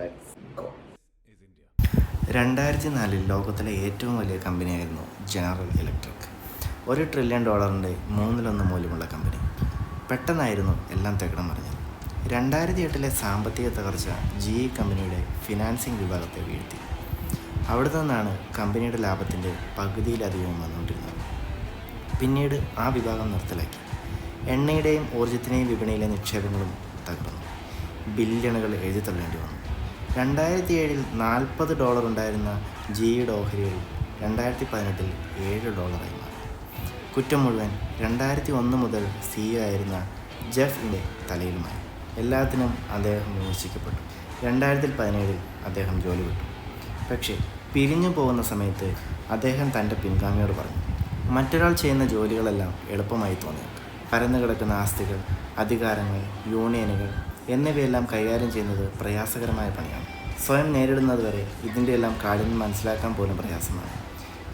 Let's go. 2004 ലോകത്തിലെ ഏറ്റവും വലിയ കമ്പനിയായിരുന്നു ജനറൽ ഇലക്ട്രിക്. $1 ട്രില്യൺ മൂന്നിലൊന്ന് മൂല്യമുള്ള കമ്പനി. പെട്ടെന്നായിരുന്നു എല്ലാം തകിടം മറിഞ്ഞത്. 2008 സാമ്പത്തിക തകർച്ച GE കമ്പനിയുടെ ഫിനാൻസിംഗ് വിഭാഗത്തെ വീഴ്ത്തി. അവിടെ നിന്നാണ് കമ്പനിയുടെ ലാഭത്തിൻ്റെ പകുതിയിലധികവും വന്നുകൊണ്ടിരുന്നത്. പിന്നീട് ആ വിഭാഗം നിർത്തലാക്കി. എണ്ണയുടെയും ഊർജ്ജത്തിൻ്റെയും വിപണിയിലെ നിക്ഷേപങ്ങളും തകർന്നു. ബില്യണുകൾ എഴുതിത്തള്ളേണ്ടി വന്നു. 2007 $40 ഉണ്ടായിരുന്ന GEയുടെ ഓഹരികൾ 2018 $7 മാറി. കുറ്റം മുഴുവൻ 2001 മുതൽ CEO ആയിരുന്ന ജെഫിൻ്റെ തലയിലുമായി. എല്ലാത്തിനും അദ്ദേഹം വിമർശിക്കപ്പെട്ടു. 2017 അദ്ദേഹം ജോലി വിട്ടു. പക്ഷേ പിരിഞ്ഞു പോകുന്ന സമയത്ത് അദ്ദേഹം തൻ്റെ പിൻഗാമിയോട് പറഞ്ഞു, മറ്റൊരാൾ ചെയ്യുന്ന ജോലികളെല്ലാം എളുപ്പമായി തോന്നി. പരന്നു കിടക്കുന്ന ആസ്തികൾ, അധികാരങ്ങൾ, യൂണിയനുകൾ എന്നിവയെല്ലാം കൈകാര്യം ചെയ്യുന്നത് പ്രയാസകരമായ പണിയാണ്. സ്വയം നേരിടുന്നതുവരെ ഇതിൻ്റെ എല്ലാം കാഠിന്യം മനസ്സിലാക്കാൻ പോലും പ്രയാസമാണ്.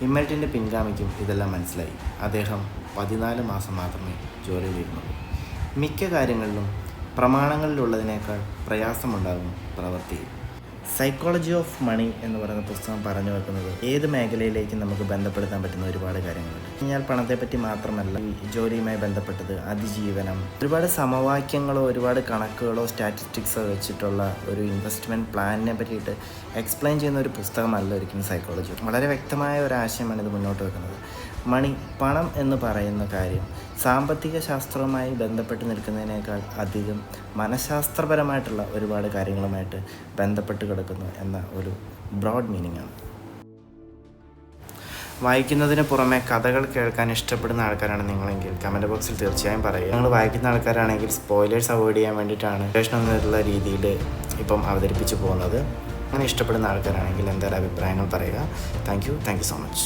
ഇമ്മൽറ്റിൻ്റെ പിൻഗാമിക്കും ഇതെല്ലാം മനസ്സിലായി. അദ്ദേഹം 14 മാസം മാത്രമേ ജോലിയിലിരുന്നുള്ളൂ. മിക്ക കാര്യങ്ങളിലും പ്രമാണങ്ങളിലുള്ളതിനേക്കാൾ പ്രയാസമുണ്ടാകും പ്രവൃത്തിയിൽ. സൈക്കോളജി ഓഫ് മണി എന്ന് പറയുന്ന പുസ്തകം പറഞ്ഞു വെക്കുന്നത് ഏത് മേഖലയിലേക്കും നമുക്ക് ബന്ധപ്പെടുത്താൻ പറ്റുന്ന ഒരുപാട് കാര്യങ്ങളുണ്ട്. ഞാൻ പണത്തെപ്പറ്റി മാത്രമല്ല, ഈ ജോലിയുമായി ബന്ധപ്പെട്ടത് അതിജീവനം, ഒരുപാട് സമവാക്യങ്ങളോ ഒരുപാട് കണക്കുകളോ സ്റ്റാറ്റിസ്റ്റിക്സോ വെച്ചിട്ടുള്ള ഒരു ഇൻവെസ്റ്റ്മെൻറ്റ് പ്ലാനിനെ പറ്റിയിട്ട് എക്സ്പ്ലെയിൻ ചെയ്യുന്ന ഒരു പുസ്തകമല്ല ഒരിക്കലും സൈക്കോളജി. വളരെ വ്യക്തമായ ഒരു ആശയമാണ് ഇത് മുന്നോട്ട് വെക്കുന്നത്. പണം എന്ന് പറയുന്ന കാര്യം സാമ്പത്തിക ശാസ്ത്രവുമായി ബന്ധപ്പെട്ട് നിൽക്കുന്നതിനേക്കാൾ അധികം മനഃശാസ്ത്രപരമായിട്ടുള്ള ഒരുപാട് കാര്യങ്ങളുമായിട്ട് ബന്ധപ്പെട്ട് കിടക്കുന്നു എന്ന ഒരു ബ്രോഡ് മീനിങ് ആണ്. വായിക്കുന്നതിന് പുറമെ കഥകൾ കേൾക്കാൻ ഇഷ്ടപ്പെടുന്ന ആൾക്കാരാണ് നിങ്ങളെങ്കിൽ കമൻറ്റ് ബോക്സിൽ തീർച്ചയായും പറയുക. നിങ്ങൾ വായിക്കുന്ന ആൾക്കാരാണെങ്കിൽ സ്പോയിലേഴ്സ് അവോയ്ഡ് ചെയ്യാൻ വേണ്ടിയിട്ടാണ് എന്നുള്ള രീതിയിൽ ഇപ്പം അവതരിപ്പിച്ച് പോകുന്നത്. അങ്ങനെ ഇഷ്ടപ്പെടുന്ന ആൾക്കാരാണെങ്കിൽ എന്തായാലും അഭിപ്രായങ്ങൾ പറയുക. Thank you so much.